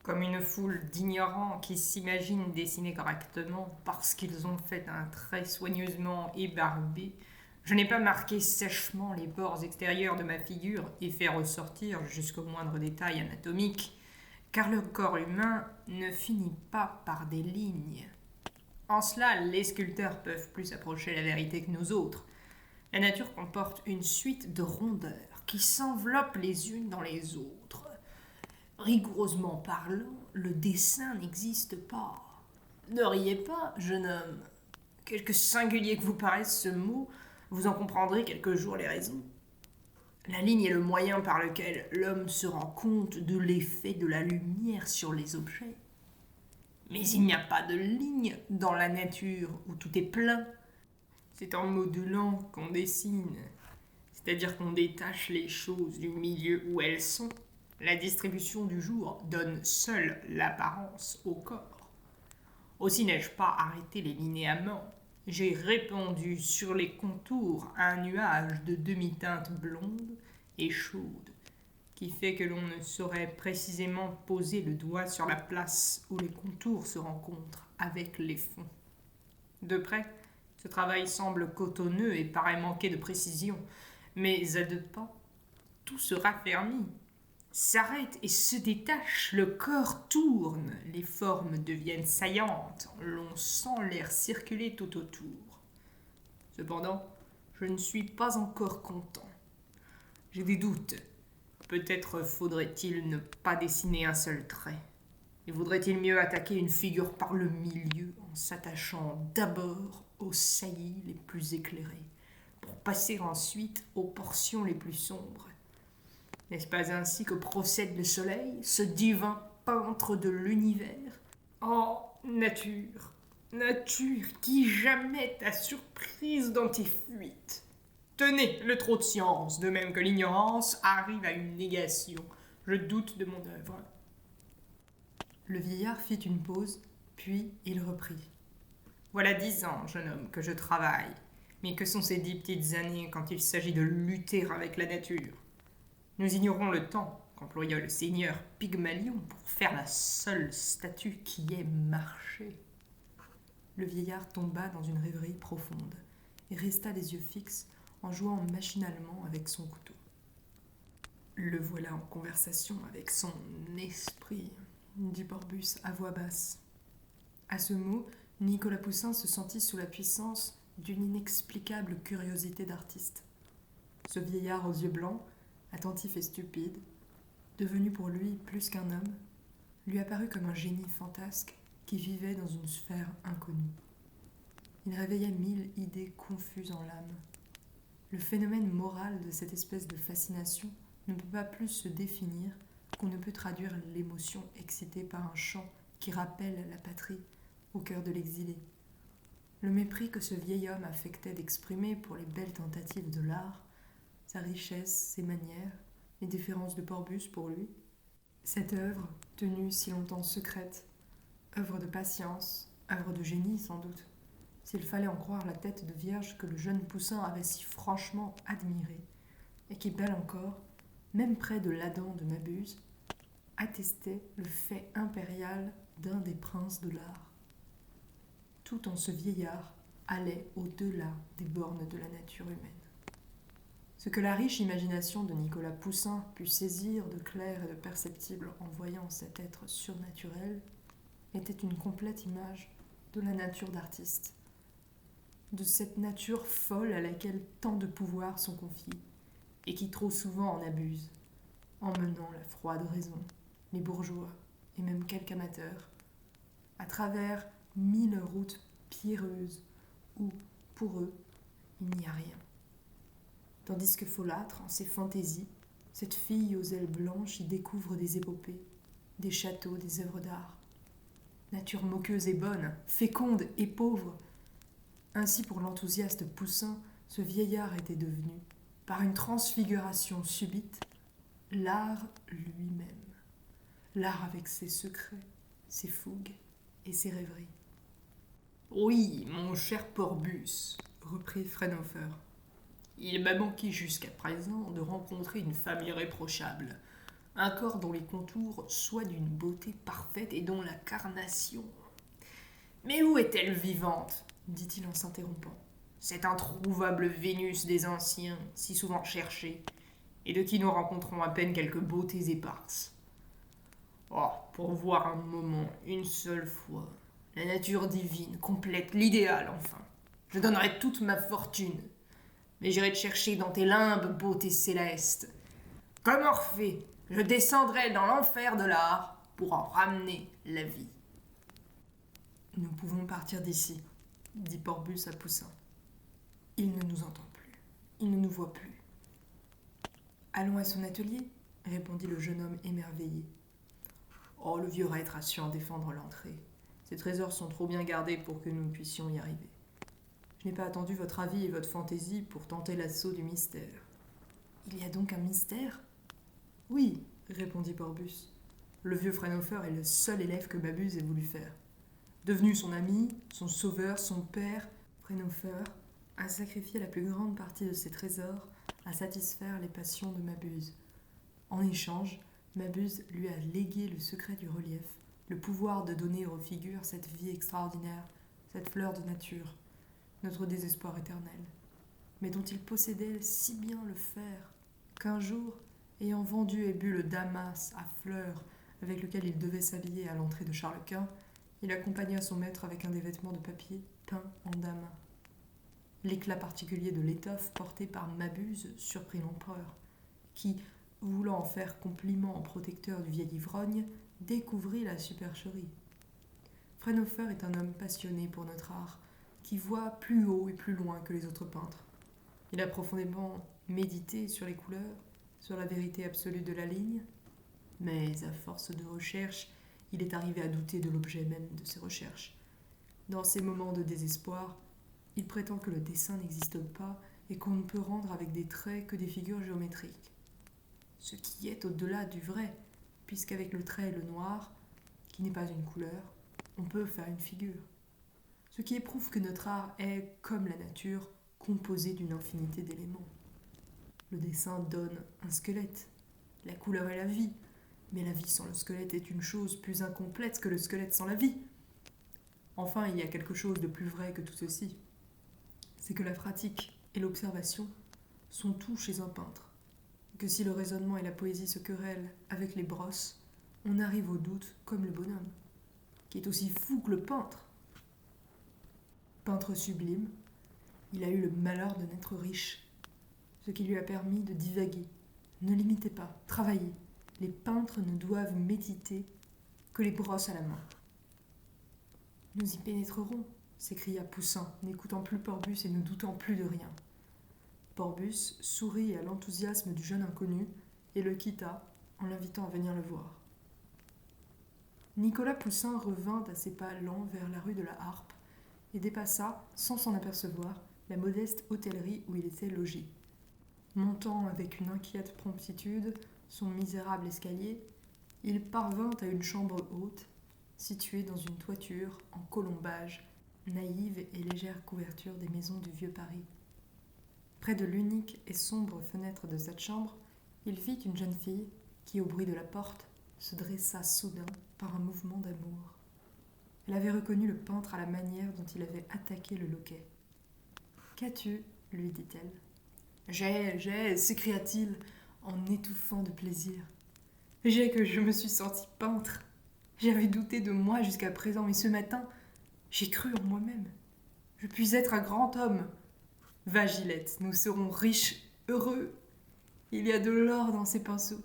comme une foule d'ignorants qui s'imaginent dessiner correctement parce qu'ils ont fait un trait soigneusement ébarbé, je n'ai pas marqué sèchement les bords extérieurs de ma figure et fait ressortir jusqu'au moindre détail anatomique, car le corps humain ne finit pas par des lignes. En cela, les sculpteurs peuvent plus approcher la vérité que nous autres. La nature comporte une suite de rondeurs qui s'enveloppent les unes dans les autres. Rigoureusement parlant, le dessin n'existe pas. Ne riez pas, jeune homme. Quelque singulier que vous paraisse ce mot, vous en comprendrez quelques jours les raisons. La ligne est le moyen par lequel l'homme se rend compte de l'effet de la lumière sur les objets. Mais il n'y a pas de ligne dans la nature où tout est plein. C'est en modulant qu'on dessine, c'est-à-dire qu'on détache les choses du milieu où elles sont. La distribution du jour donne seule l'apparence au corps. Aussi n'ai-je pas arrêté les linéaments. J'ai répandu sur les contours un nuage de demi-teinte blonde et chaude, qui fait que l'on ne saurait précisément poser le doigt sur la place où les contours se rencontrent avec les fonds. De près, ce travail semble cotonneux et paraît manquer de précision, mais à deux pas, tout se raffermit, s'arrête et se détache, le corps tourne, les formes deviennent saillantes, l'on sent l'air circuler tout autour. Cependant, je ne suis pas encore content. J'ai des doutes. Peut-être faudrait-il ne pas dessiner un seul trait. Et vaudrait-il mieux attaquer une figure par le milieu en s'attachant d'abord aux saillies les plus éclairées, pour passer ensuite aux portions les plus sombres. N'est-ce pas ainsi que procède le soleil, ce divin peintre de l'univers? Oh, nature, nature, qui jamais t'a surprise dans tes fuites? Tenez, le trop de science, de même que l'ignorance, arrive à une négation. Je doute de mon œuvre. Le vieillard fit une pause, puis il reprit. Voilà 10 ans, jeune homme, que je travaille. Mais que sont ces 10 petites années quand il s'agit de lutter avec la nature? Nous ignorons le temps qu'employa le seigneur Pygmalion pour faire la seule statue qui ait marché. Le vieillard tomba dans une rêverie profonde et resta les yeux fixes en jouant machinalement avec son couteau. Le voilà en conversation avec son esprit, dit Porbus à voix basse. À ce mot, Nicolas Poussin se sentit sous la puissance d'une inexplicable curiosité d'artiste. Ce vieillard aux yeux blancs, attentif et stupide, devenu pour lui plus qu'un homme, lui apparut comme un génie fantasque qui vivait dans une sphère inconnue. Il réveillait 1000 idées confuses en l'âme. Le phénomène moral de cette espèce de fascination ne peut pas plus se définir qu'on ne peut traduire l'émotion excitée par un chant qui rappelle la patrie au cœur de l'exilé. Le mépris que ce vieil homme affectait d'exprimer pour les belles tentatives de l'art, sa richesse, ses manières, les différences de Porbus pour lui. Cette œuvre, tenue si longtemps secrète, œuvre de patience, œuvre de génie sans doute, s'il fallait en croire la tête de vierge que le jeune Poussin avait si franchement admirée, et qui, belle encore, même près de l'Adam de Mabuse, attestait le fait impérial d'un des princes de l'art. Tout en ce vieillard allait au-delà des bornes de la nature humaine. Ce que la riche imagination de Nicolas Poussin put saisir de clair et de perceptible en voyant cet être surnaturel était une complète image de la nature d'artiste, de cette nature folle à laquelle tant de pouvoirs sont confiés et qui trop souvent en abuse, emmenant la froide raison, les bourgeois et même quelques amateurs, à travers 1000 routes pierreuses où, pour eux, il n'y a rien. Tandis que folâtre, en ses fantaisies, cette fille aux ailes blanches y découvre des épopées, des châteaux, des œuvres d'art. Nature moqueuse et bonne, féconde et pauvre. Ainsi pour l'enthousiaste Poussin, ce vieillard était devenu, par une transfiguration subite, l'art lui-même. L'art avec ses secrets, ses fougues et ses rêveries. Oui, mon cher Porbus, Reprit Fraunhofer. il m'a manqué jusqu'à présent de rencontrer une femme irréprochable. Un corps dont les contours soient d'une beauté parfaite et dont la carnation... Mais où est-elle vivante dit-il en s'interrompant. Cette introuvable Vénus des anciens, si souvent cherchée, et de qui nous rencontrons à peine quelques beautés éparses. Oh, pour voir un moment, une seule fois, la nature divine, complète, l'idéal enfin. Je donnerais toute ma fortune, mais j'irai te chercher dans tes limbes beautés célestes. Comme Orphée, je descendrai dans l'enfer de l'art pour en ramener la vie. Nous pouvons partir d'ici, dit Porbus à Poussin. Il ne nous entend plus, il ne nous voit plus. Allons à son atelier, répondit le jeune homme émerveillé. Oh, le vieux reître a su en défendre l'entrée. Ces trésors sont trop bien gardés pour que nous puissions y arriver. Je n'ai pas attendu votre avis et votre fantaisie pour tenter l'assaut du mystère. Il y a donc un mystère ? Oui, répondit Porbus. Le vieux Fraunhofer est le seul élève que Mabuse ait voulu faire. Devenu son ami, son sauveur, son père, Fraunhofer a sacrifié la plus grande partie de ses trésors à satisfaire les passions de Mabuse. En échange, Mabuse lui a légué le secret du relief, le pouvoir de donner aux figures cette vie extraordinaire, cette fleur de nature, notre désespoir éternel, mais dont il possédait si bien le faire qu'un jour, ayant vendu et bu le damas à fleurs avec lequel il devait s'habiller à l'entrée de Charles-Quint, il accompagna son maître avec un des vêtements de papier peint en damas. L'éclat particulier de l'étoffe portée par Mabuse surprit l'empereur, qui, voulant en faire compliment au protecteur du vieil ivrogne, découvrit la supercherie. Fraunhofer est un homme passionné pour notre art, qui voit plus haut et plus loin que les autres peintres. Il a profondément médité sur les couleurs, sur la vérité absolue de la ligne, mais à force de recherche, il est arrivé à douter de l'objet même de ses recherches. Dans ces moments de désespoir, il prétend que le dessin n'existe pas et qu'on ne peut rendre avec des traits que des figures géométriques. Ce qui est au-delà du vrai, puisqu'avec le trait et le noir, qui n'est pas une couleur, on peut faire une figure. Ce qui éprouve que notre art est, comme la nature, composé d'une infinité d'éléments. Le dessin donne un squelette, la couleur est la vie, mais la vie sans le squelette est une chose plus incomplète que le squelette sans la vie. Enfin, il y a quelque chose de plus vrai que tout ceci. C'est que la pratique et l'observation sont tout chez un peintre. Que si le raisonnement et la poésie se querellent avec les brosses, on arrive au doute comme le bonhomme, qui est aussi fou que le peintre. Peintre sublime, il a eu le malheur de naître riche, ce qui lui a permis de divaguer. Ne l'imitez pas, travaillez. Les peintres ne doivent méditer que les brosses à la main. Nous y pénétrerons, s'écria Poussin, n'écoutant plus Porbus et ne doutant plus de rien. Porbus sourit à l'enthousiasme du jeune inconnu et le quitta en l'invitant à venir le voir. Nicolas Poussin revint à ses pas lents vers la rue de la Harpe et dépassa, sans s'en apercevoir, la modeste hôtellerie où il était logé. Montant avec une inquiète promptitude son misérable escalier, il parvint à une chambre haute, située dans une toiture en colombage, naïve et légère couverture des maisons du vieux Paris. Près de l'unique et sombre fenêtre de cette chambre, il vit une jeune fille qui, au bruit de la porte, se dressa soudain par un mouvement d'amour. Elle avait reconnu le peintre à la manière dont il avait attaqué le loquet. « Qu'as-tu » lui dit-elle. « J'ai, s'écria-t-il en étouffant de plaisir. « J'ai que je me suis senti peintre. J'avais douté de moi jusqu'à présent, mais ce matin, j'ai cru en moi-même. Je puis être un grand homme. Va, Gillette, nous serons riches, heureux. Il y a de l'or dans ces pinceaux. »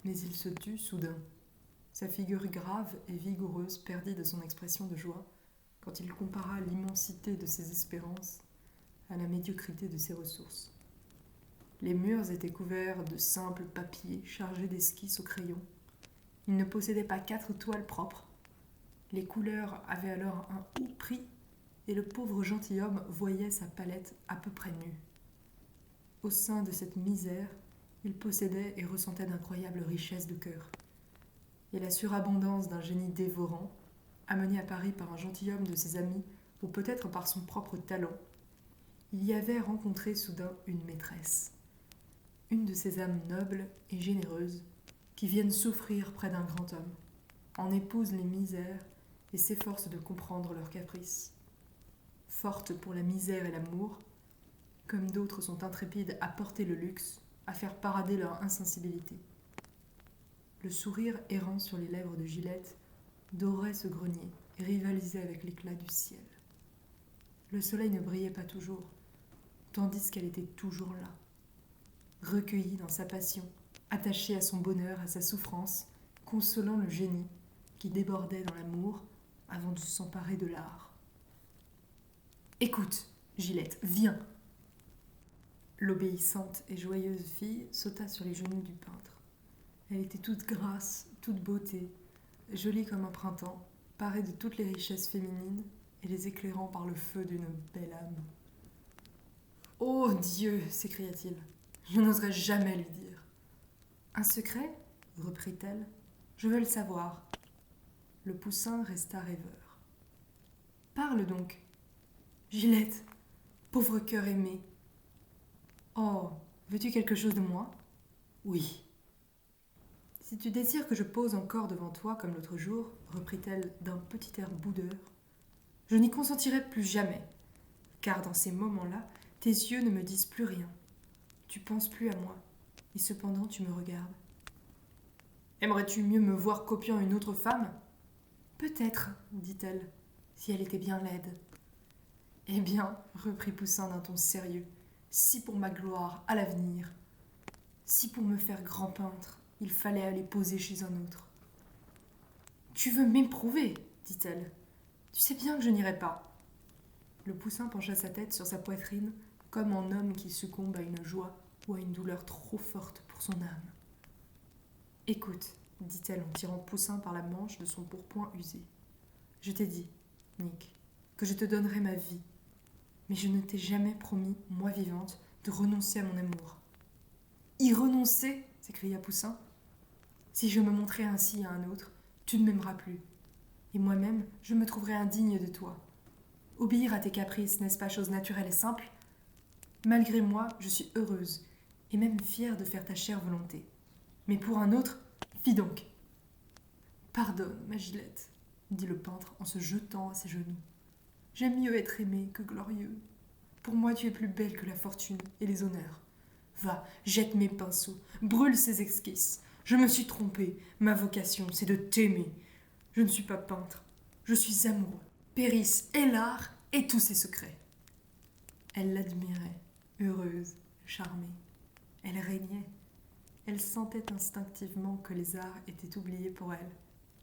Mais il se tut soudain. Sa figure grave et vigoureuse perdit de son expression de joie quand il compara l'immensité de ses espérances à la médiocrité de ses ressources. Les murs étaient couverts de simples papiers chargés d'esquisses au crayon. Il ne possédait pas 4 toiles propres. Les couleurs avaient alors un haut prix et le pauvre gentilhomme voyait sa palette à peu près nue. Au sein de cette misère, il possédait et ressentait d'incroyables richesses de cœur. Et la surabondance d'un génie dévorant, amené à Paris par un gentilhomme de ses amis, ou peut-être par son propre talent, il y avait rencontré soudain une maîtresse. une de ces âmes nobles et généreuses qui viennent souffrir près d'un grand homme, en épousent les misères et s'efforcent de comprendre leurs caprices. Fortes pour la misère et l'amour, comme d'autres sont intrépides à porter le luxe, à faire parader leur insensibilité. Le sourire errant sur les lèvres de Gillette dorait ce grenier et rivalisait avec l'éclat du ciel. Le soleil ne brillait pas toujours, tandis qu'elle était toujours là, recueillie dans sa passion, attachée à son bonheur, à sa souffrance, consolant le génie qui débordait dans l'amour avant de s'emparer de l'art. « Écoute, Gillette, viens !» L'obéissante et joyeuse fille sauta sur les genoux du peintre. Elle était toute grâce, toute beauté, jolie comme un printemps, parée de toutes les richesses féminines et les éclairant par le feu d'une belle âme. « Oh Dieu !» s'écria-t-il. « Je n'oserais jamais lui dire. »« Un secret ?» reprit-elle. « Je veux le savoir. » Le poussin resta rêveur. « Parle donc. Gillette, pauvre cœur aimé. Oh, veux-tu quelque chose de moi ? Oui. Si tu désires que je pose encore devant toi comme l'autre jour, reprit-elle d'un petit air boudeur, je n'y consentirai plus jamais, car dans ces moments-là, tes yeux ne me disent plus rien. Tu penses plus à moi, et cependant tu me regardes. Aimerais-tu mieux me voir copiant une autre femme ? Peut-être, dit-elle, si elle était bien laide. Eh bien, reprit Poussin d'un ton sérieux, si pour ma gloire à l'avenir, si pour me faire grand peintre, il fallait aller poser chez un autre. Tu veux m'éprouver, dit-elle. Tu sais bien que je n'irai pas. Le Poussin pencha sa tête sur sa poitrine, comme un homme qui succombe à une joie ou à une douleur trop forte pour son âme. Écoute, dit-elle en tirant Poussin par la manche de son pourpoint usé. Je t'ai dit, Nick, que je te donnerais ma vie, mais je ne t'ai jamais promis, moi vivante, de renoncer à mon amour. Y renoncer ? S'écria Poussin. Si je me montrais ainsi à un autre, tu ne m'aimeras plus. Et moi-même, je me trouverais indigne de toi. Obéir à tes caprices, n'est-ce pas chose naturelle et simple ? Malgré moi, je suis heureuse, et même fière de faire ta chère volonté. Mais pour un autre, fis donc. Pardonne, ma Gillette, dit le peintre en se jetant à ses genoux. J'aime mieux être aimé que glorieux. Pour moi, tu es plus belle que la fortune et les honneurs. Va, jette mes pinceaux, brûle ces esquisses. Je me suis trompée, ma vocation, c'est de t'aimer. Je ne suis pas peintre, je suis amoureux. Périsse et l'art et tous ses secrets. Elle l'admirait, heureuse, charmée. Elle régnait. Elle sentait instinctivement que les arts étaient oubliés pour elle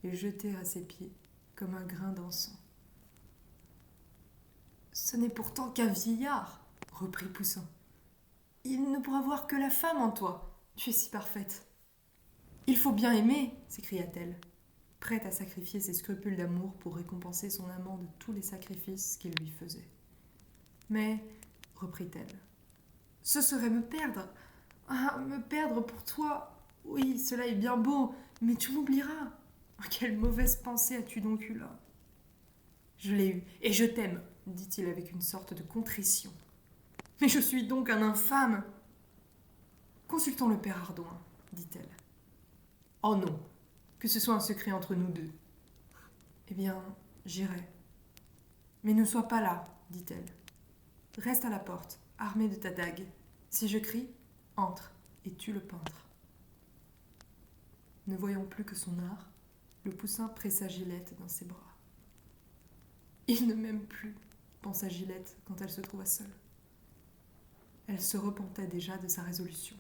et jetés à ses pieds comme un grain d'encens. Ce n'est pourtant qu'un vieillard, reprit Poussin. Il ne pourra voir que la femme en toi. Tu es si parfaite. Il faut bien aimer, s'écria-t-elle, prête à sacrifier ses scrupules d'amour pour récompenser son amant de tous les sacrifices qu'il lui faisait. Mais, reprit-elle, ce serait me perdre. Ah, me perdre pour toi. Oui, cela est bien beau, mais tu m'oublieras. Quelle mauvaise pensée as-tu donc eue là ? Je l'ai eue, et je t'aime, dit-il avec une sorte de contrition. Mais je suis donc un infâme. Consultons le père Ardouin, dit-elle. Oh non, que ce soit un secret entre nous deux. Eh bien, j'irai. Mais ne sois pas là, dit-elle. Reste à la porte, armé de ta dague. Si je crie, entre et tue le peintre. Ne voyant plus que son art, le Poussin pressa Gillette dans ses bras. Il ne m'aime plus, pensa Gillette quand elle se trouva seule. Elle se repentait déjà de sa résolution,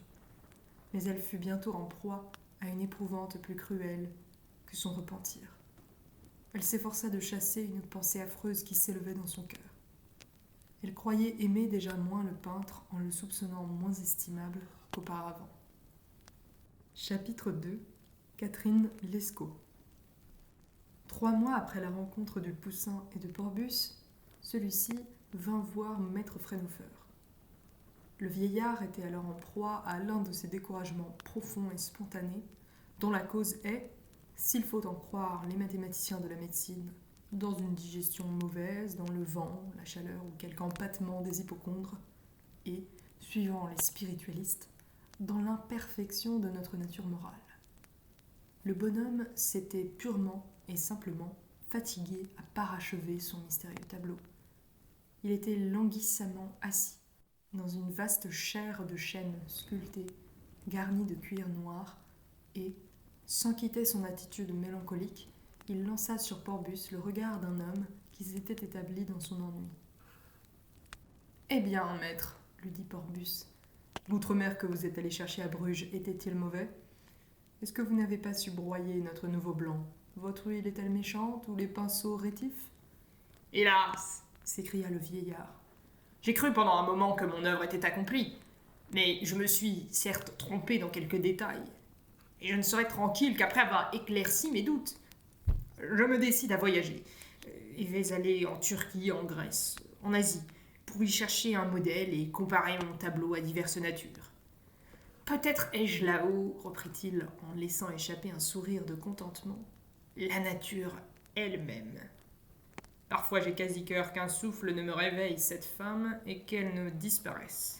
mais elle fut bientôt en proie à une épouvante plus cruelle que son repentir. Elle s'efforça de chasser une pensée affreuse qui s'élevait dans son cœur. Elle croyait aimer déjà moins le peintre en le soupçonnant moins estimable qu'auparavant. Chapitre 2. Catherine Lescaut. 3 mois après la rencontre de Poussin et de Porbus, celui-ci vint voir maître Frénofer. Le vieillard était alors en proie à l'un de ces découragements profonds et spontanés, dont la cause est, s'il faut en croire les mathématiciens de la médecine, dans une digestion mauvaise, dans le vent, la chaleur ou quelque empattement des hypocondres, et, suivant les spiritualistes, dans l'imperfection de notre nature morale. Le bonhomme s'était purement et simplement fatigué à parachever son mystérieux tableau. Il était languissamment assis dans une vaste chaire de chêne sculptée, garnie de cuir noir, et, sans quitter son attitude mélancolique, il lança sur Porbus le regard d'un homme qui s'était établi dans son ennui. « Eh bien, maître, lui dit Porbus, l'outre-mer que vous êtes allé chercher à Bruges était-il mauvais ? Est-ce que vous n'avez pas su broyer notre nouveau blanc ? Votre huile est-elle méchante ou les pinceaux rétifs ? » « Hélas !» s'écria le vieillard. « J'ai cru pendant un moment que mon œuvre était accomplie, mais je me suis certes trompé dans quelques détails, et je ne serai tranquille qu'après avoir éclairci mes doutes. Je me décide à voyager, et vais aller en Turquie, en Grèce, en Asie, pour y chercher un modèle et comparer mon tableau à diverses natures. Peut-être ai-je là-haut, reprit-il en laissant échapper un sourire de contentement, la nature elle-même. Parfois j'ai quasi cœur qu'un souffle ne me réveille cette femme et qu'elle ne disparaisse. »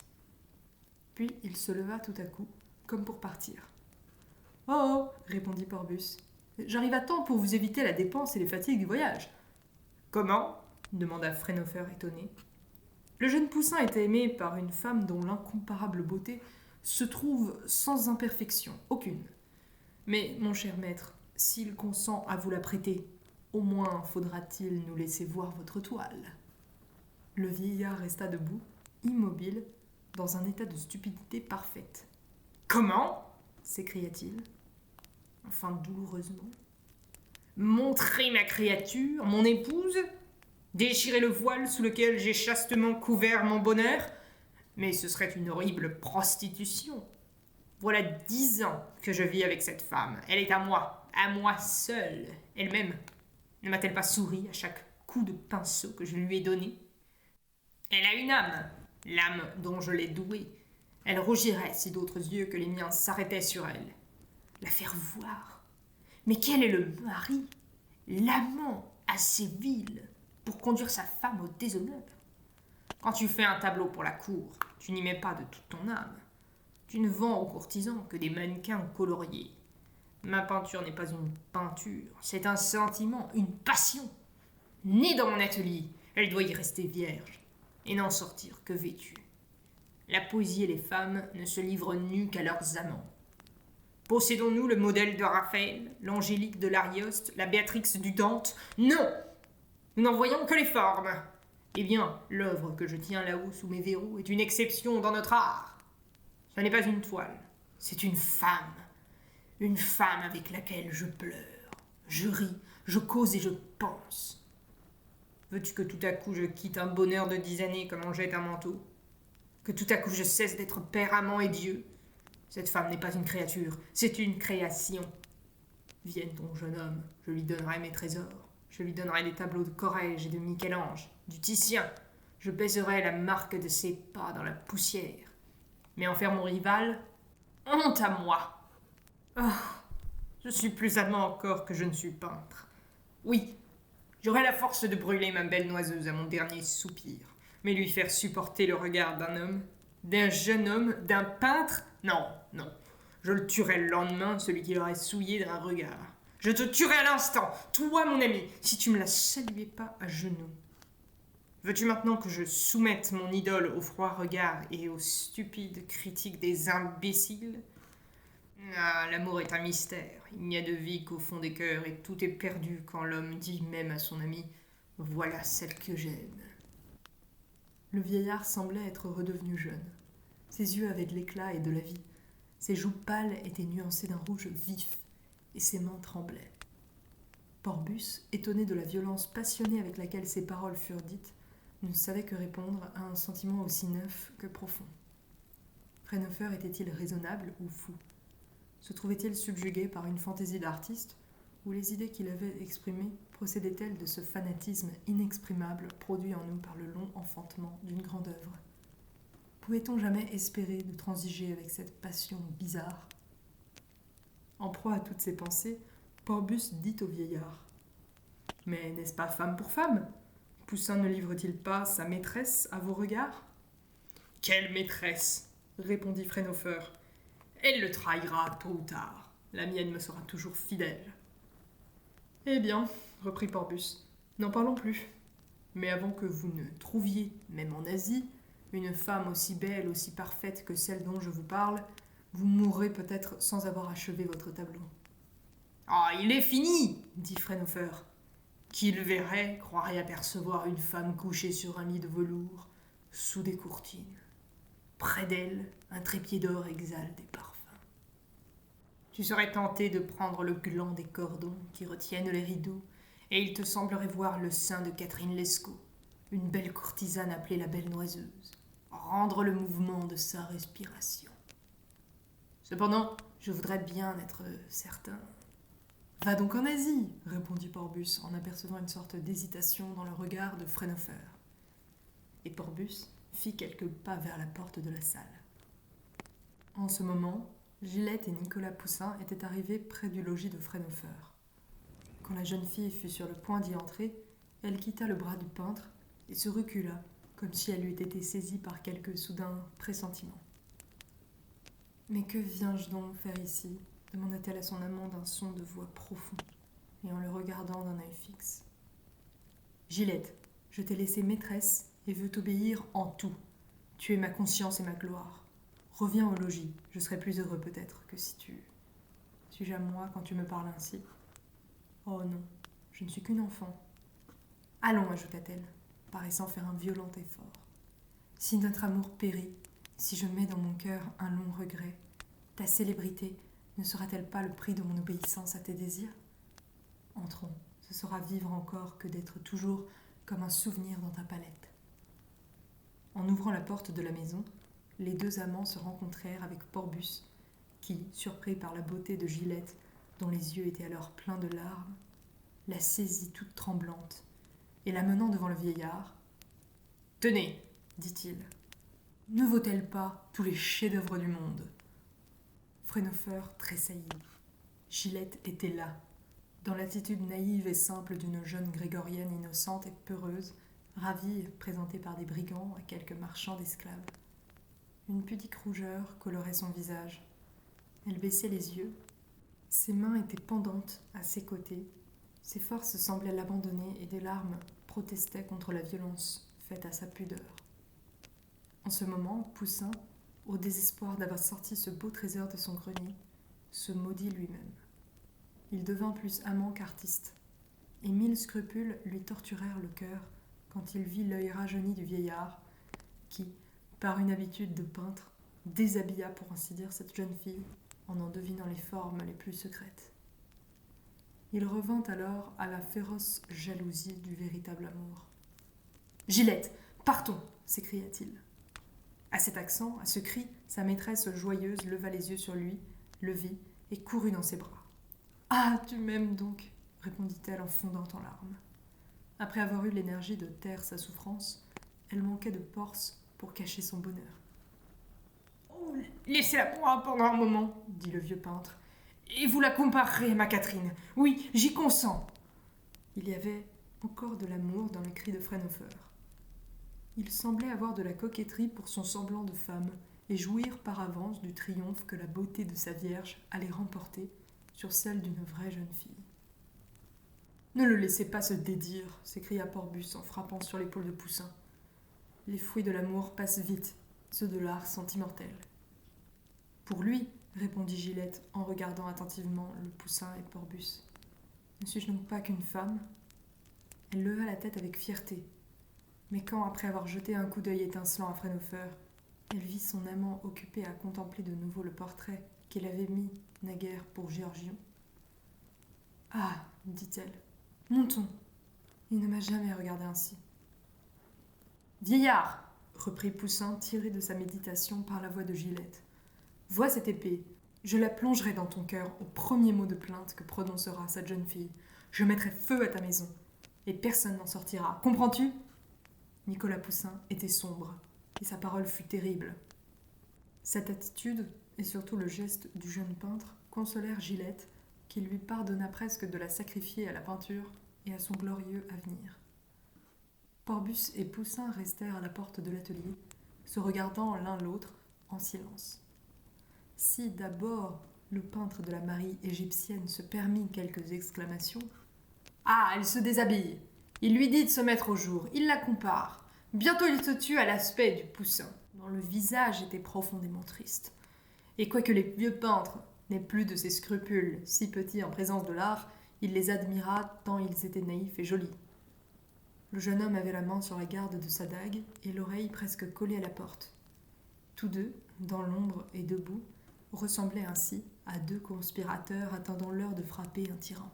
Puis il se leva tout à coup, comme pour partir. « Oh, répondit Porbus, j'arrive à temps pour vous éviter la dépense et les fatigues du voyage. »« Comment ?» demanda Frenofer étonné. Le jeune poussin était aimé par une femme dont l'incomparable beauté se trouve sans imperfection aucune. Mais, mon cher maître, s'il consent à vous la prêter, au moins faudra-t-il nous laisser voir votre toile. » Le vieillard resta debout, immobile, dans un état de stupidité parfaite. « Comment ?» s'écria-t-il, enfin douloureusement. « Montrer ma créature, mon épouse ? Déchirer le voile sous lequel j'ai chastement couvert mon bonheur ? Mais ce serait une horrible prostitution. Voilà 10 ans que je vis avec cette femme. Elle est à moi seule. Elle-même, ne m'a-t-elle pas souri à chaque coup de pinceau que je lui ai donné ? Elle a une âme, l'âme dont je l'ai douée. Elle rougirait si d'autres yeux que les miens s'arrêtaient sur elle. La faire voir. Mais quel est le mari, l'amant assez vil pour conduire sa femme au déshonneur ? Quand tu fais un tableau pour la cour, tu n'y mets pas de toute ton âme. Tu ne vends aux courtisans que des mannequins coloriés. Ma peinture n'est pas une peinture, c'est un sentiment, une passion. Née dans mon atelier, elle doit y rester vierge et n'en sortir que vêtue. La poésie et les femmes ne se livrent nues qu'à leurs amants. Possédons-nous le modèle de Raphaël, l'Angélique de l'Arioste, la Béatrix du Dante ? Non ! Nous n'en voyons que les formes. Eh bien, l'œuvre que je tiens là-haut sous mes verrous est une exception dans notre art. Ce n'est pas une toile, c'est une femme. Une femme avec laquelle je pleure, je ris, je cause et je pense. Veux-tu que tout à coup je quitte un bonheur de 10 années comme on jette un manteau ? Que tout à coup je cesse d'être père, amant et Dieu ? Cette femme n'est pas une créature, c'est une création. Vienne ton jeune homme, je lui donnerai mes trésors. Je lui donnerai des tableaux de Corrège et de Michel-Ange, du Titien. Je baiserai la marque de ses pas dans la poussière. Mais en faire mon rival, honte à moi. Oh, je suis plus amant encore que je ne suis peintre. Oui, j'aurai la force de brûler ma belle noiseuse à mon dernier soupir, mais lui faire supporter le regard d'un homme, d'un jeune homme, d'un peintre, non, non. Je le tuerai le lendemain, celui qui l'aurait souillé d'un regard. Je te tuerai à l'instant, toi mon ami, si tu me la saluais pas à genoux. Veux-tu maintenant que je soumette mon idole au froid regard et aux stupides critiques des imbéciles ? Ah, l'amour est un mystère. Il n'y a de vie qu'au fond des cœurs et tout est perdu quand l'homme dit même à son ami « Voilà celle que j'aime ». Le vieillard semblait être redevenu jeune. Ses yeux avaient de l'éclat et de la vie. Ses joues pâles étaient nuancées d'un rouge vif et ses mains tremblaient. Porbus, étonné de la violence passionnée avec laquelle ces paroles furent dites, ne savait que répondre à un sentiment aussi neuf que profond. Frenofer était-il raisonnable ou fou ? Se trouvait-il subjugué par une fantaisie d'artiste, ou les idées qu'il avait exprimées procédaient-elles de ce fanatisme inexprimable produit en nous par le long enfantement d'une grande œuvre ? Pouvait-on jamais espérer de transiger avec cette passion bizarre ? En proie à toutes ces pensées, Porbus dit au vieillard : « Mais n'est-ce pas femme pour femme ? Poussin ne livre-t-il pas sa maîtresse à vos regards ? » « Quelle maîtresse ?» répondit Frenofer. Elle le trahira tôt ou tard. La mienne me sera toujours fidèle. » Eh bien, reprit Porbus, n'en parlons plus. Mais avant que vous ne trouviez, même en Asie, une femme aussi belle, aussi parfaite que celle dont je vous parle, vous mourrez peut-être sans avoir achevé votre tableau. « Ah, il est fini !» dit Frenofer. « Qui le verrait croirait apercevoir une femme couchée sur un lit de velours, sous des courtines. Près d'elle, un trépied d'or exhale des parfums. Tu serais tenté de prendre le gland des cordons qui retiennent les rideaux, et il te semblerait voir le sein de Catherine Lescaut, une belle courtisane appelée la Belle Noiseuse, rendre le mouvement de sa respiration. Cependant, je voudrais bien être certain. » « Va donc en Asie, répondit Porbus en apercevant une sorte d'hésitation dans le regard de Frenofer. Et Porbus fit quelques pas vers la porte de la salle. En ce moment, Gillette et Nicolas Poussin étaient arrivés près du logis de Frenofer. Quand la jeune fille fut sur le point d'y entrer, elle quitta le bras du peintre et se recula, comme si elle eût été saisie par quelque soudain pressentiment. « Mais que viens-je donc faire ici ?» demanda-t-elle à son amant d'un son de voix profond, et en le regardant d'un œil fixe. « Gillette, je t'ai laissée maîtresse et veux t'obéir en tout. Tu es ma conscience et ma gloire. Reviens au logis, je serai plus heureux peut-être que si tu... Suis-je à moi quand tu me parles ainsi ? Oh non, je ne suis qu'une enfant. Allons, ajouta-t-elle, paraissant faire un violent effort. Si notre amour périt, si je mets dans mon cœur un long regret, ta célébrité ne sera-t-elle pas le prix de mon obéissance à tes désirs ? Entrons, ce sera vivre encore que d'être toujours comme un souvenir dans ta palette. » En ouvrant la porte de la maison, les deux amants se rencontrèrent avec Porbus, qui, surpris par la beauté de Gillette, dont les yeux étaient alors pleins de larmes, la saisit toute tremblante, et la menant devant le vieillard. « Tenez, dit-il, ne vaut-elle pas tous les chefs-d'œuvre du monde ?» Frenofer tressaillit. Gillette était là, dans l'attitude naïve et simple d'une jeune grégorienne innocente et peureuse, ravie et présentée par des brigands à quelques marchands d'esclaves. Une pudique rougeur colorait son visage. Elle baissait les yeux. Ses mains étaient pendantes à ses côtés. Ses forces semblaient l'abandonner et des larmes protestaient contre la violence faite à sa pudeur. En ce moment, Poussin, au désespoir d'avoir sorti ce beau trésor de son grenier, se maudit lui-même. Il devint plus amant qu'artiste, et 1000 scrupules lui torturèrent le cœur quand il vit l'œil rajeuni du vieillard qui, par une habitude de peintre, déshabilla pour ainsi dire cette jeune fille en devinant les formes les plus secrètes. Il revint alors à la féroce jalousie du véritable amour. « Gillette, partons !» s'écria-t-il. À cet accent, à ce cri, sa maîtresse joyeuse leva les yeux sur lui, le vit et courut dans ses bras. « Ah, tu m'aimes donc !» répondit-elle en fondant en larmes. Après avoir eu l'énergie de taire sa souffrance, elle manquait de force pour cacher son bonheur. « Oh, laissez-la moi pendant un moment, » dit le vieux peintre, « et vous la comparerez à ma Catherine. Oui, j'y consens. » Il y avait encore de l'amour dans le cri de Frenofer. Il semblait avoir de la coquetterie pour son semblant de femme et jouir par avance du triomphe que la beauté de sa vierge allait remporter sur celle d'une vraie jeune fille. « Ne le laissez pas se dédire, » s'écria Porbus en frappant sur l'épaule de Poussin. « Les fruits de l'amour passent vite, ceux de l'art sentimentel. »« Pour lui, » répondit Gillette en regardant attentivement le Poussin et Porbus. « Ne suis-je donc pas qu'une femme ?» Elle leva la tête avec fierté. Mais quand, après avoir jeté un coup d'œil étincelant à Frenofer, elle vit son amant occupé à contempler de nouveau le portrait qu'elle avait mis naguère pour Géorgion. « Ah, dit-elle, montons. Il ne m'a jamais regardé ainsi. »« Vieillard, reprit Poussin, tiré de sa méditation par la voix de Gillette, vois cette épée. Je la plongerai dans ton cœur au premier mot de plainte que prononcera cette jeune fille. Je mettrai feu à ta maison, et personne n'en sortira. Comprends-tu ? » Nicolas Poussin était sombre, et sa parole fut terrible. Cette attitude, et surtout le geste du jeune peintre, consolèrent Gillette, qui lui pardonna presque de la sacrifier à la peinture et à son glorieux avenir. Porbus et Poussin restèrent à la porte de l'atelier, se regardant l'un l'autre en silence. Si d'abord le peintre de la Marie égyptienne se permit quelques exclamations. Ah, elle se déshabille. Il lui dit de se mettre au jour. Il la compare. Bientôt il se tue à l'aspect du poussin, dont le visage était profondément triste. Et quoique les vieux peintres n'aient plus de ces scrupules si petits en présence de l'art, il les admira tant ils étaient naïfs et jolis. Le jeune homme avait la main sur la garde de sa dague et l'oreille presque collée à la porte. Tous deux, dans l'ombre et debout, ressemblaient ainsi à deux conspirateurs attendant l'heure de frapper un tyran.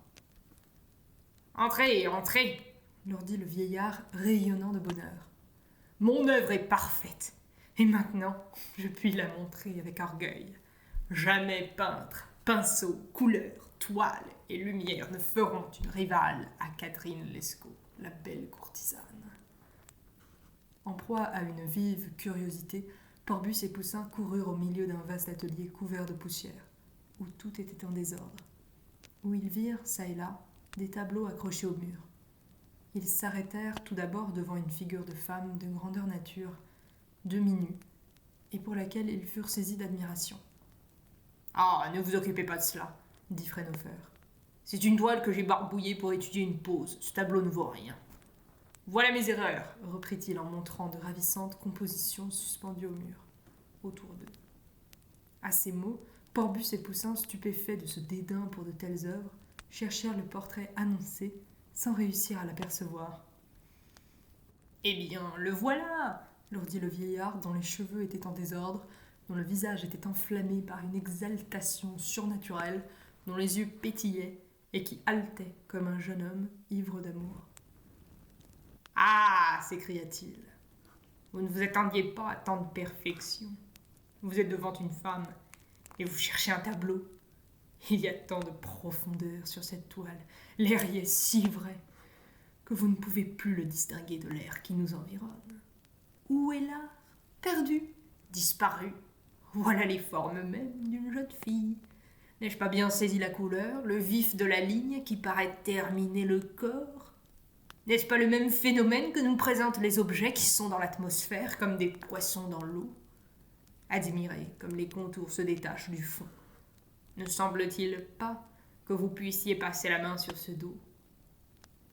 « Entrez, entrez !» leur dit le vieillard rayonnant de bonheur. « Mon œuvre est parfaite, et maintenant je puis la montrer avec orgueil. Jamais peintre, pinceau, couleur, toile et lumière ne feront une rivale à Catherine Lescaut, la belle courtisane. » En proie à une vive curiosité, Porbus et Poussin coururent au milieu d'un vaste atelier couvert de poussière, où tout était en désordre, où ils virent, çà et là, des tableaux accrochés au mur. Ils s'arrêtèrent tout d'abord devant une figure de femme de grandeur nature, demi-nue, et pour laquelle ils furent saisis d'admiration. « Ah, ne vous occupez pas de cela, » dit Freinhofer. « C'est une toile que j'ai barbouillée pour étudier une pose. Ce tableau ne vaut rien. » « Voilà mes erreurs, » reprit-il en montrant de ravissantes compositions suspendues au mur, autour d'eux. À ces mots, Porbus et Poussin, stupéfaits de ce dédain pour de telles œuvres, cherchèrent le portrait annoncé, sans réussir à l'apercevoir. « Eh bien, le voilà !» leur dit le vieillard dont les cheveux étaient en désordre, dont le visage était enflammé par une exaltation surnaturelle, dont les yeux pétillaient et qui haletait comme un jeune homme ivre d'amour. « Ah !» s'écria-t-il. « Vous ne vous attendiez pas à tant de perfection. Vous êtes devant une femme et vous cherchez un tableau. Il y a tant de profondeur sur cette toile. L'air y est si vrai que vous ne pouvez plus le distinguer de l'air qui nous environne. Où est l'art ? Perdu, disparu. Voilà les formes mêmes d'une jeune fille. N'ai-je pas bien saisi la couleur, le vif de la ligne qui paraît terminer le corps ? N'est-ce pas le même phénomène que nous présentent les objets qui sont dans l'atmosphère comme des poissons dans l'eau ? Admirez comme les contours se détachent du fond. Ne semble-t-il pas que vous puissiez passer la main sur ce dos ?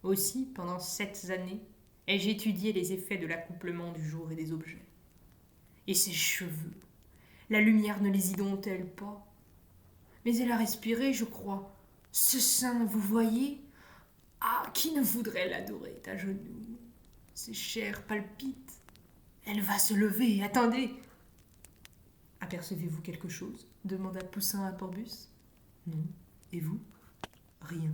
Aussi, pendant 7 années, ai-je étudié les effets de l'accouplement du jour et des objets. Et ces cheveux, la lumière ne les inonde-t-elle pas ? Mais elle a respiré, je crois. Ce sein, vous voyez ? Ah, qui ne voudrait l'adorer à genoux ? Ses chairs palpitent. Elle va se lever, attendez. Apercevez-vous quelque chose ? Demanda Poussin à Porbus. Non. Et vous ? Rien.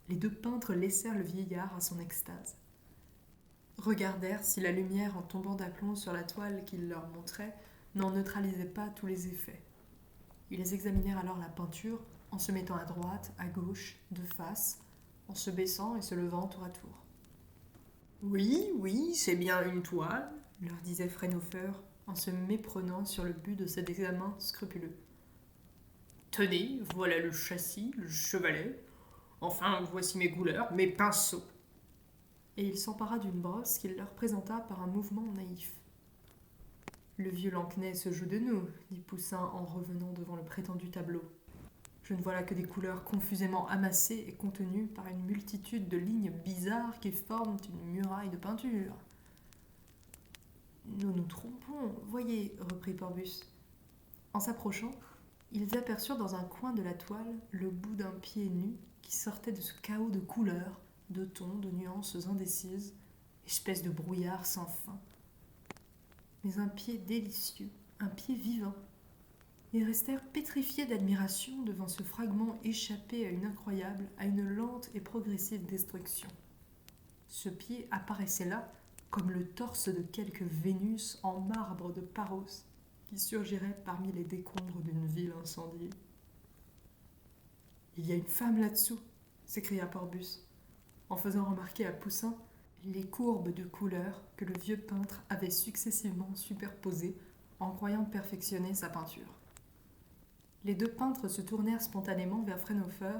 Les deux peintres laissèrent le vieillard à son extase. Regardèrent si la lumière en tombant d'aplomb sur la toile qu'il leur montrait n'en neutralisait pas tous les effets. Ils examinèrent alors la peinture en se mettant à droite, à gauche, de face, en se baissant et se levant tour à tour. « Oui, c'est bien une toile, » leur disait Freinhofer en se méprenant sur le but de cet examen scrupuleux. « Tenez, voilà le châssis, le chevalet. Enfin, voici mes couleurs, mes pinceaux. » Et il s'empara d'une brosse qu'il leur présenta par un mouvement naïf. « Le vieux Lansquenet se joue de nous, » dit Poussin en revenant devant le prétendu tableau. Je ne vois là que des couleurs confusément amassées et contenues par une multitude de lignes bizarres qui forment une muraille de peinture. Nous nous trompons, voyez, reprit Porbus. En s'approchant, ils aperçurent dans un coin de la toile le bout d'un pied nu qui sortait de ce chaos de couleurs, de tons, de nuances indécises, espèce de brouillard sans fin. Mais un pied délicieux, un pied vivant. Ils restèrent pétrifiés d'admiration devant ce fragment échappé à une incroyable, à une lente et progressive destruction. Ce pied apparaissait là comme le torse de quelque Vénus en marbre de Paros qui surgirait parmi les décombres d'une ville incendiée. « Il y a une femme là-dessous !» s'écria Porbus, en faisant remarquer à Poussin les courbes de couleurs que le vieux peintre avait successivement superposées en croyant perfectionner sa peinture. Les deux peintres se tournèrent spontanément vers Freinhofer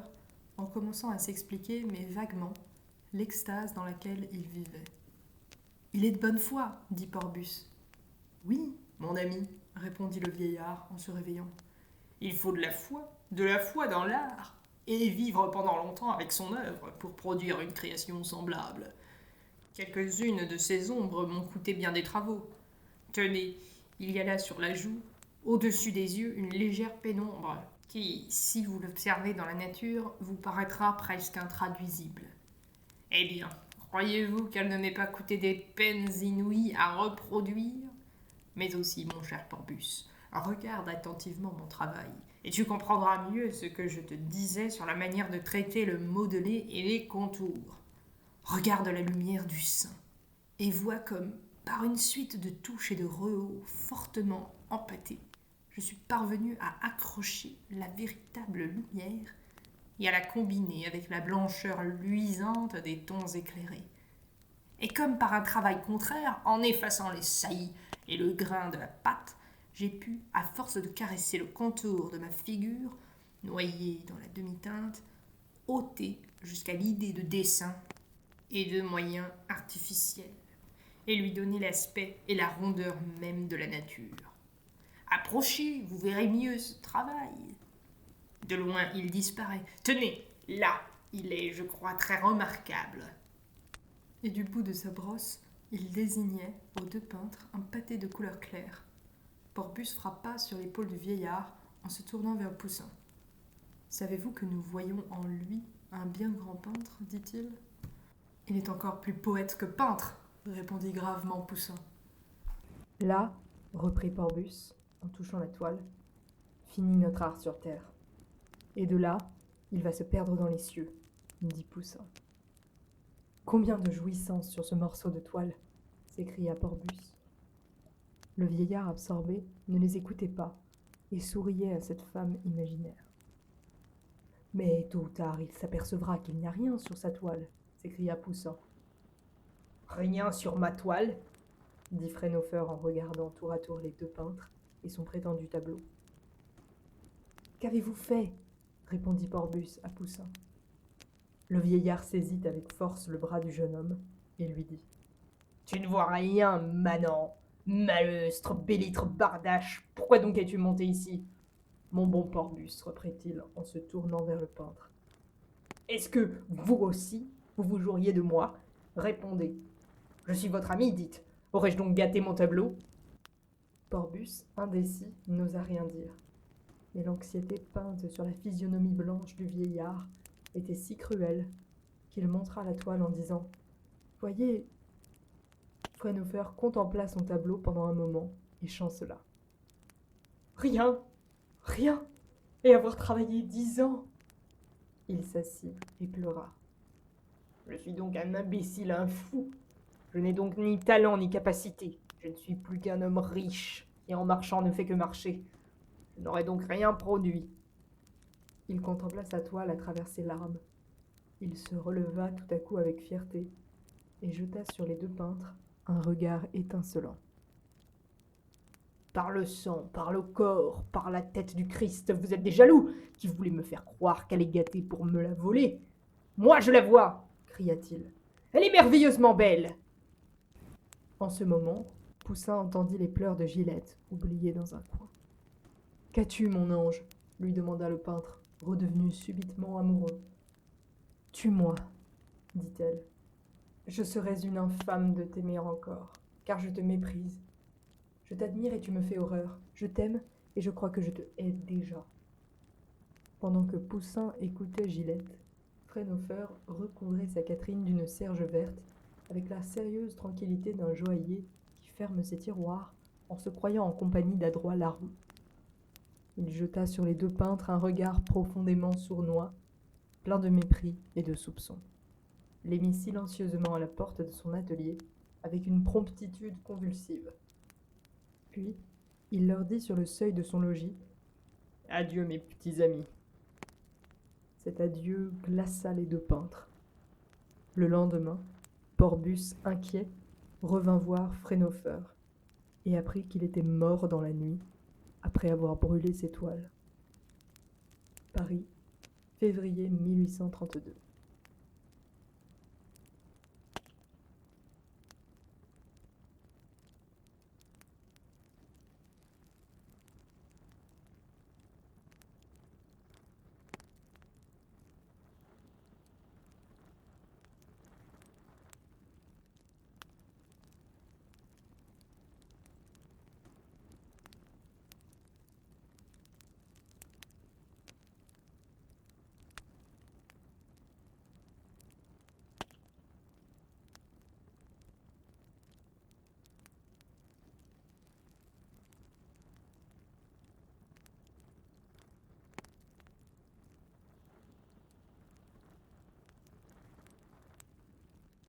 en commençant à s'expliquer, mais vaguement, l'extase dans laquelle ils vivaient. « Il est de bonne foi, dit Porbus. »« Oui, mon ami, répondit le vieillard en se réveillant. Il faut de la foi dans l'art, et vivre pendant longtemps avec son œuvre pour produire une création semblable. Quelques-unes de ces ombres m'ont coûté bien des travaux. Tenez, il y a là sur la joue, au-dessus des yeux, une légère pénombre qui, si vous l'observez dans la nature, vous paraîtra presque intraduisible. Eh bien, croyez-vous qu'elle ne m'ait pas coûté des peines inouïes à reproduire? Mais aussi, mon cher Porbus, regarde attentivement mon travail, et tu comprendras mieux ce que je te disais sur la manière de traiter le modelé et les contours. Regarde la lumière du sein, et vois comme, par une suite de touches et de rehauts fortement empâtés, je suis parvenu à accrocher la véritable lumière et à la combiner avec la blancheur luisante des tons éclairés. Et comme par un travail contraire, en effaçant les saillies et le grain de la pâte, j'ai pu, à force de caresser le contour de ma figure, noyée dans la demi-teinte, ôter jusqu'à l'idée de dessin et de moyens artificiels, et lui donner l'aspect et la rondeur même de la nature. Approchez, vous verrez mieux ce travail. De loin, il disparaît. Tenez, là, il est, je crois, très remarquable. Et du bout de sa brosse, il désignait aux deux peintres un pâté de couleur claire. Porbus frappa sur l'épaule du vieillard en se tournant vers Poussin. « Savez-vous que nous voyons en lui un bien grand peintre » dit-il. « Il est encore plus poète que peintre » répondit gravement Poussin. « Là, reprit Porbus, en touchant la toile, finit notre art sur terre. Et de là, il va se perdre dans les cieux, dit Poussin. Combien de jouissances sur ce morceau de toile, s'écria Porbus. Le vieillard absorbé ne les écoutait pas et souriait à cette femme imaginaire. Mais tôt ou tard, il s'apercevra qu'il n'y a rien sur sa toile, s'écria Poussin. Rien sur ma toile, dit Frénofer en regardant tour à tour les deux peintres et son prétendu tableau. Qu'avez-vous fait ? Répondit Porbus à Poussin. Le vieillard saisit avec force le bras du jeune homme et lui dit « Tu ne vois rien, manant, malestre, bélitre, bardache, pourquoi donc es-tu monté ici ?» Mon bon Porbus, reprit-il en se tournant vers le peintre. Est-ce que, vous aussi, vous vous joueriez de moi ? Répondez. Je suis votre ami, dites. Aurais-je donc gâté mon tableau ? Porbus, indécis, n'osa rien dire. Mais l'anxiété peinte sur la physionomie blanche du vieillard était si cruelle qu'il montra la toile en disant « Voyez !» Frénofer contempla son tableau pendant un moment et chancela. « Rien ! Rien ! Et avoir travaillé 10 ans !» Il s'assit et pleura. « Je suis donc un imbécile, un fou. Je n'ai donc ni talent ni capacité. Je ne suis plus qu'un homme riche qui en marchant ne fait que marcher. Je n'aurais donc rien produit. » Il contempla sa toile à travers ses larmes. Il se releva tout à coup avec fierté et jeta sur les deux peintres un regard étincelant. « Par le sang, par le corps, par la tête du Christ, vous êtes des jaloux qui voulaient me faire croire qu'elle est gâtée pour me la voler. Moi, je la vois !» cria-t-il. « Elle est merveilleusement belle !» En ce moment, Poussin entendit les pleurs de Gillette, oubliées dans un coin. « Qu'as-tu, mon ange ?» lui demanda le peintre, redevenu subitement amoureux. « Tue-moi, dit-elle. Je serais une infâme de t'aimer encore, car je te méprise. Je t'admire et tu me fais horreur. Je t'aime et je crois que je te hais déjà. » Pendant que Poussin écoutait Gillette, Frénofer recouvrait sa Catherine d'une serge verte avec la sérieuse tranquillité d'un joaillier qui ferme ses tiroirs en se croyant en compagnie d'adroits larrons. Il jeta sur les deux peintres un regard profondément sournois, plein de mépris et de soupçons. Les mit silencieusement à la porte de son atelier avec une promptitude convulsive. Puis, il leur dit sur le seuil de son logis « Adieu mes petits amis !» Cet adieu glaça les deux peintres. Le lendemain, Porbus, inquiet, revint voir Frénofer et apprit qu'il était mort dans la nuit après avoir brûlé ses toiles. Paris, février 1832.